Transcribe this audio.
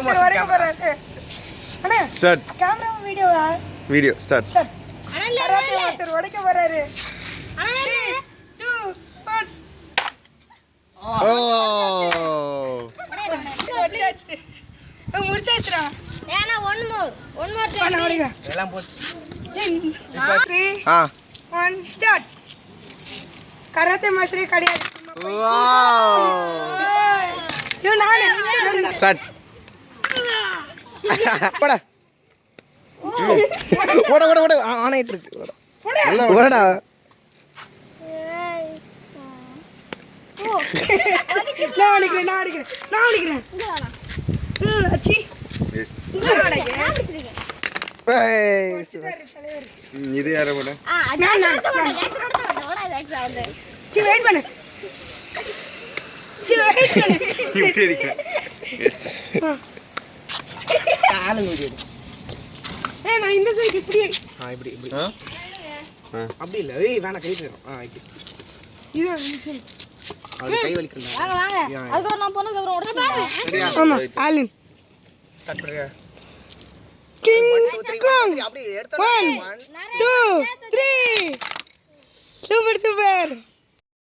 Master வரைக்கும் போறாரு. அண்ணா start. Camera வீடியோவா? Video start. கராத்தே மாஸ்டர் வரைக்க போறாரு. 3 2 1 ஓ முடிச்சாச்சுடா. ஏனா ஒன் மோர் எல்லாம் போச்சு. 3 ஆ 1 ஸ்டார்ட். கராத்தே மாஸ்டரே கிடையாது. வாவ் யோ நானே ஸ்டார்ட். போடா ஓட ஓட ஓட ஆன் ஆயிட்டு இருக்கு. ஓடடா. நான் அடிக்கிறேன். அச்சி இது யார போட? சி வெயிட் பண்ணு. இப்படி அடிக்க. வேஸ்ட். நான் இந்த சைடு இப்படி இப்படி ஆ அப்படி இல்ல. ஏய் வேணா கை தரும். இப்படி இது இந்த சைடு. அது கை வலிக்குது. வாங்க அதுக்கு நான் போனதுக்கு அப்புறம் உடைச்சிட்டேன். சரியா? ஆமா ஆலின் ஸ்டார்ட் பண்ணுங்க. கிங் 1 2 3 காங் அப்படி 1 2 3 சூப்பர்